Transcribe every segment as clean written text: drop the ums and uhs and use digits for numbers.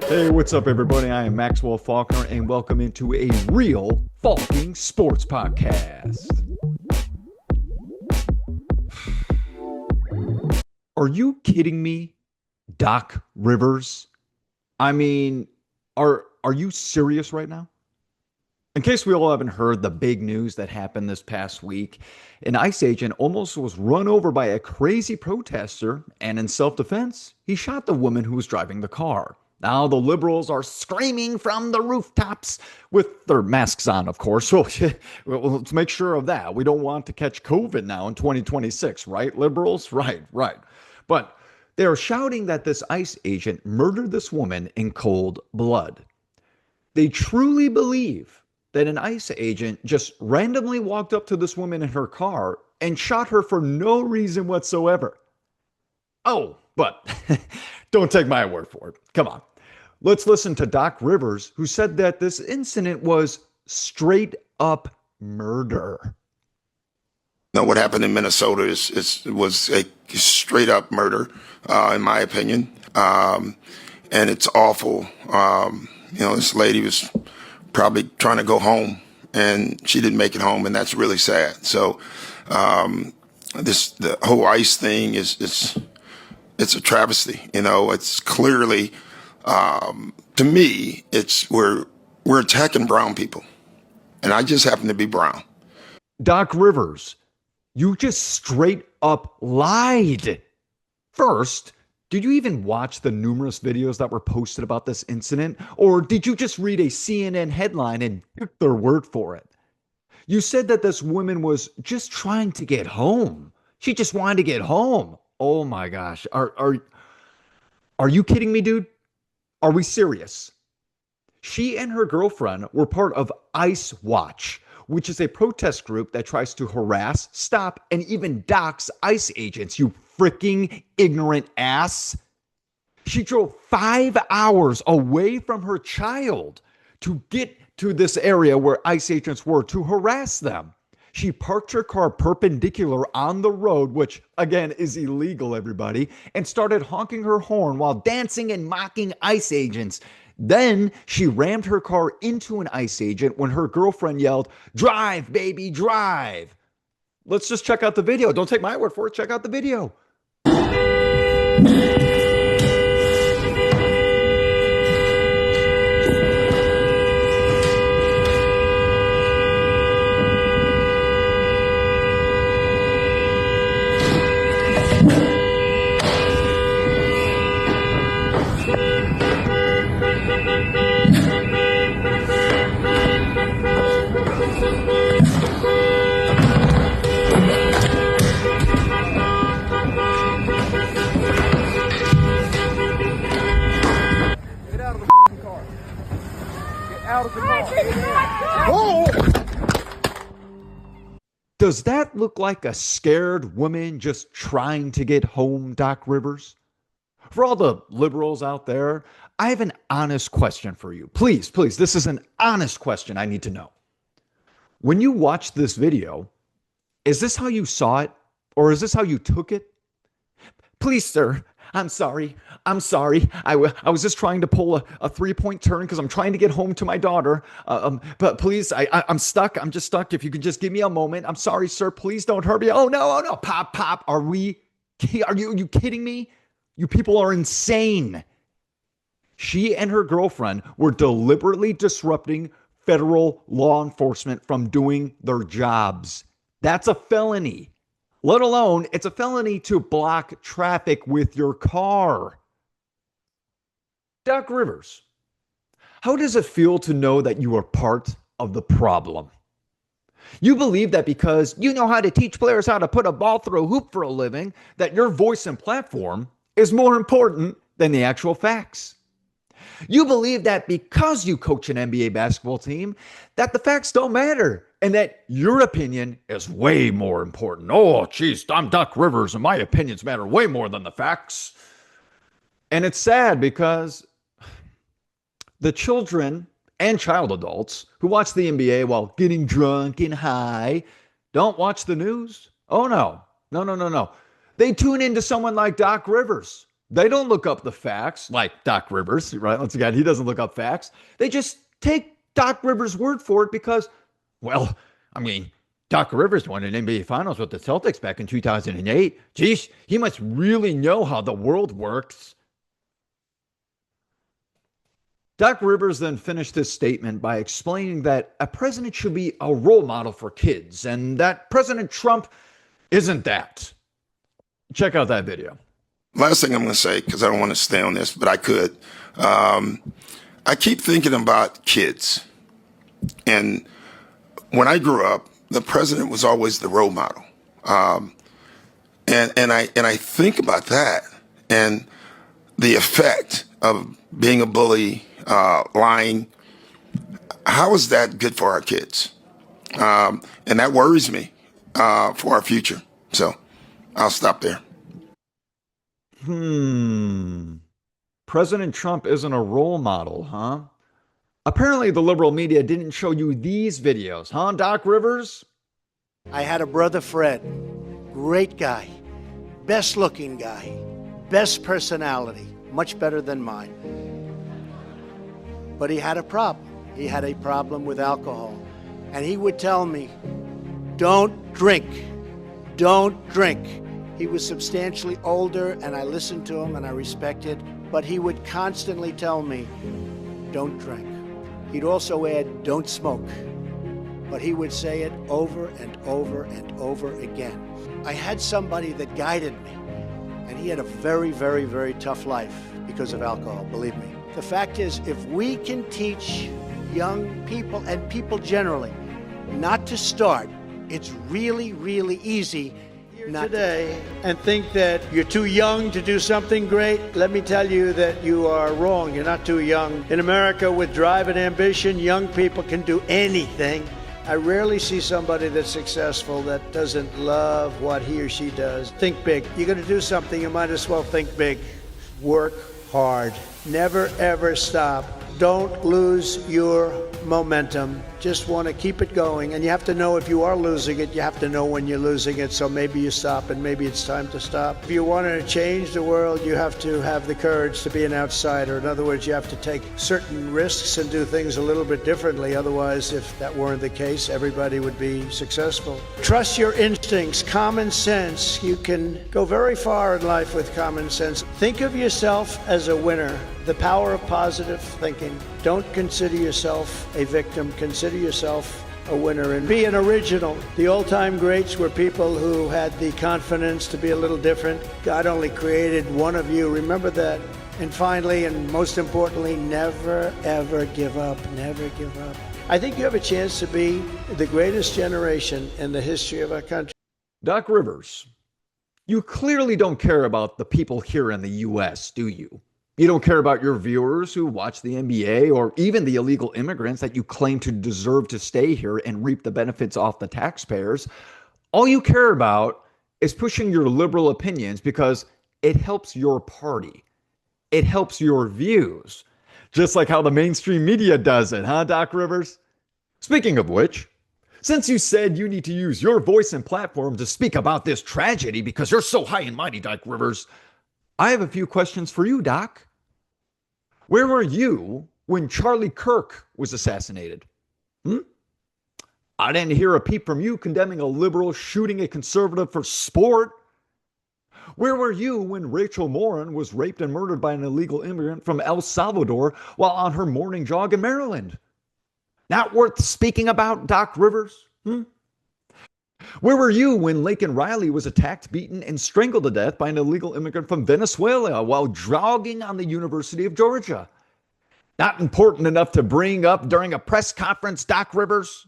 Hey, what's up, everybody? I am Maxwell Faulkner, and welcome into a real Falking Sports Podcast. Are you kidding me, Doc Rivers? I mean, are you serious right now? In case we all haven't heard the big news that happened this past week, an ICE agent almost was run over by a crazy protester, and in self-defense, he shot the woman who was driving the car. Now the liberals are screaming from the rooftops with their masks on, of course. So let's make sure of that. We don't want to catch COVID now in 2026, right, liberals? Right. But they are shouting that this ICE agent murdered this woman in cold blood. They truly believe that an ICE agent just randomly walked up to this woman in her car and shot her for no reason whatsoever. Oh, but don't take my word for it. Come on. Let's listen to Doc Rivers, who said that this incident was straight up murder. No, what happened in Minnesota was a straight up murder, in my opinion. And it's awful. This lady was probably trying to go home and she didn't make it home, and that's really sad. So, the whole ICE thing it's a travesty. It's clearly, to me, we're attacking brown people, and I just happen to be brown. Doc Rivers, you just straight up lied. First, did you even watch the numerous videos that were posted about this incident? Or did you just read a CNN headline and took their word for it? You said that this woman was just trying to get home. She just wanted to get home. Oh my gosh. Are you kidding me, dude? Are we serious? She and her girlfriend were part of ICE Watch, which is a protest group that tries to harass, stop, and even dox ICE agents, you freaking ignorant ass. She drove 5 hours away from her child to get to this area where ICE agents were to harass them. She parked her car perpendicular on the road, which again is illegal, everybody, and started honking her horn while dancing and mocking ICE agents. Then she rammed her car into an ICE agent when her girlfriend yelled, "Drive, baby, drive." Let's just check out the video. Don't take my word for it. Check out the video. Does that look like a scared woman just trying to get home, Doc Rivers? For all the liberals out there, I have an honest question for you. Please, this is an honest question I need to know. When you watched this video, is this how you saw it? Or is this how you took it? Please, sir, I'm sorry. I was just trying to pull a 3-point turn because I'm trying to get home to my daughter. But please, I'm stuck. I'm just stuck. If you could just give me a moment. I'm sorry, sir. Please don't hurt me. Oh, no. Pop. Are you kidding me? You people are insane. She and her girlfriend were deliberately disrupting federal law enforcement from doing their jobs. That's a felony. Let alone, it's a felony to block traffic with your car. Doc Rivers, how does it feel to know that you are part of the problem? You believe that because you know how to teach players how to put a ball through a hoop for a living, that your voice and platform is more important than the actual facts. You believe that because you coach an NBA basketball team, that the facts don't matter and that your opinion is way more important. Oh, geez, I'm Doc Rivers and my opinions matter way more than the facts. And it's sad because the children and child adults who watch the NBA while getting drunk and high don't watch the news. Oh, no. They tune into someone like Doc Rivers They don't look up the facts like Doc Rivers, right? Once again, he doesn't look up facts. They just take Doc Rivers' word for it because, well, I mean, Doc Rivers won an NBA Finals with the Celtics back in 2008. Geez, he must really know how the world works. Doc Rivers then finished his statement by explaining that a president should be a role model for kids and that President Trump isn't that. Check out that video. Last thing I'm going to say, because I don't want to stay on this, but I could. I keep thinking about kids. And when I grew up, the president was always the role model. And I think about that and the effect of being a bully, lying. How is that good for our kids? And that worries me for our future. So I'll stop there. President Trump isn't a role model, huh? Apparently the liberal media didn't show you these videos, huh, Doc Rivers? I had a brother, Fred. Great guy. Best looking guy. Best personality. Much better than mine. But he had a problem. He had a problem with alcohol. And he would tell me, don't drink. Don't drink. He was substantially older, and I listened to him and I respected, but he would constantly tell me, don't drink. He'd also add, don't smoke. But he would say it over and over and over again. I had somebody that guided me, and he had a very, very, very tough life because of alcohol, believe me. The fact is, if we can teach young people and people generally not to start, it's really, really easy not today and think that you're too young to do something great. Let me tell you that you are wrong. You're not too young. In America, with drive and ambition, young people can do anything. I rarely see somebody that's successful that doesn't love what he or she does. Think big. You're going to do something, you might as well think big. Work hard. Never, ever stop. Don't lose your momentum. Just want to keep it going. And you have to know if you are losing it, you have to know when you're losing it. So maybe you stop and maybe it's time to stop. If you want to change the world, you have to have the courage to be an outsider. In other words, you have to take certain risks and do things a little bit differently. Otherwise, if that weren't the case, everybody would be successful. Trust your instincts, common sense. You can go very far in life with common sense. Think of yourself as a winner. The power of positive thinking. Don't consider yourself a victim. Consider yourself a winner and be an original. The old-time greats were people who had the confidence to be a little different. God only created one of you. Remember that. And finally, and most importantly, never, ever give up. Never give up. I think you have a chance to be the greatest generation in the history of our country. Doc Rivers, you clearly don't care about the people here in the U.S., do you? You don't care about your viewers who watch the NBA or even the illegal immigrants that you claim to deserve to stay here and reap the benefits off the taxpayers. All you care about is pushing your liberal opinions because it helps your party. It helps your views. Just like how the mainstream media does it, huh, Doc Rivers? Speaking of which, since you said you need to use your voice and platform to speak about this tragedy because you're so high and mighty, Doc Rivers, I have a few questions for you, Doc. Where were you when Charlie Kirk was assassinated? I didn't hear a peep from you condemning a liberal shooting a conservative for sport. Where were you when Rachel Morin was raped and murdered by an illegal immigrant from El Salvador while on her morning jog in Maryland? Not worth speaking about, Doc Rivers? Where were you when Laken Riley was attacked, beaten, and strangled to death by an illegal immigrant from Venezuela while jogging on the University of Georgia? Not important enough to bring up during a press conference, Doc Rivers?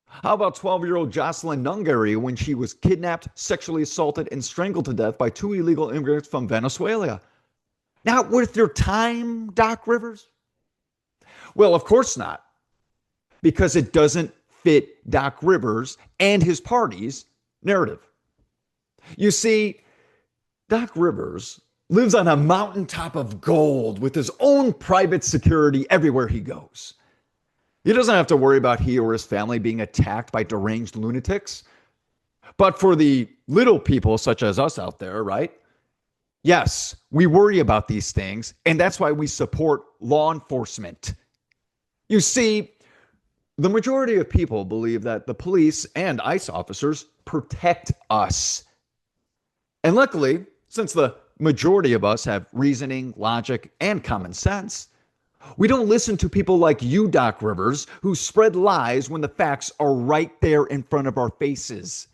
How about 12-year-old Jocelyn Nungary when she was kidnapped, sexually assaulted, and strangled to death by two illegal immigrants from Venezuela? Not worth your time, Doc Rivers? Well, of course not, because it doesn't fit Doc Rivers and his party's narrative. You see, Doc Rivers lives on a mountaintop of gold with his own private security everywhere he goes. He doesn't have to worry about he or his family being attacked by deranged lunatics. But for the little people such as us out there, right? Yes, we worry about these things, and that's why we support law enforcement. You see, the majority of people believe that the police and ICE officers protect us. And luckily, since the majority of us have reasoning, logic, and common sense, we don't listen to people like you, Doc Rivers, who spread lies when the facts are right there in front of our faces.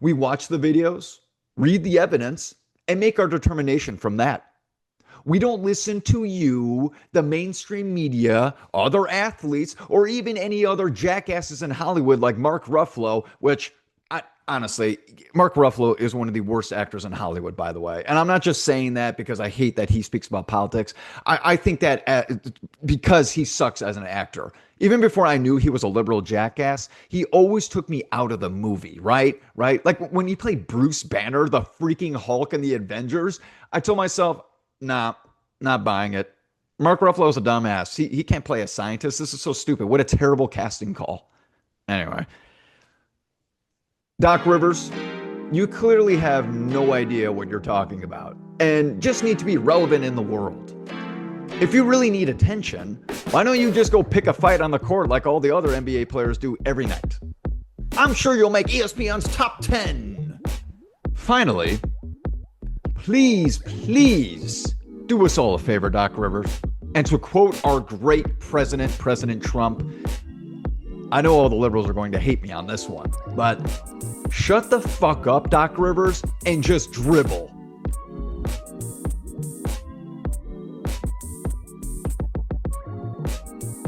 We watch the videos, read the evidence, and make our determination from that. We don't listen to you, the mainstream media, other athletes, or even any other jackasses in Hollywood like Mark Ruffalo, which honestly, Mark Ruffalo is one of the worst actors in Hollywood, by the way. And I'm not just saying that because I hate that he speaks about politics. I think that because he sucks as an actor. Even before I knew he was a liberal jackass, he always took me out of the movie, right? Like when he played Bruce Banner, the freaking Hulk in the Avengers, I told myself, nah, not buying it. Mark Ruffalo's a dumbass. He can't play a scientist. This is so stupid. What a terrible casting call. Anyway. Doc Rivers, you clearly have no idea what you're talking about and just need to be relevant in the world. If you really need attention, why don't you just go pick a fight on the court like all the other NBA players do every night? I'm sure you'll make ESPN's top 10. Finally, please do us all a favor, Doc Rivers. And to quote our great president, President Trump, I know all the liberals are going to hate me on this one, but shut the fuck up, Doc Rivers, and just dribble.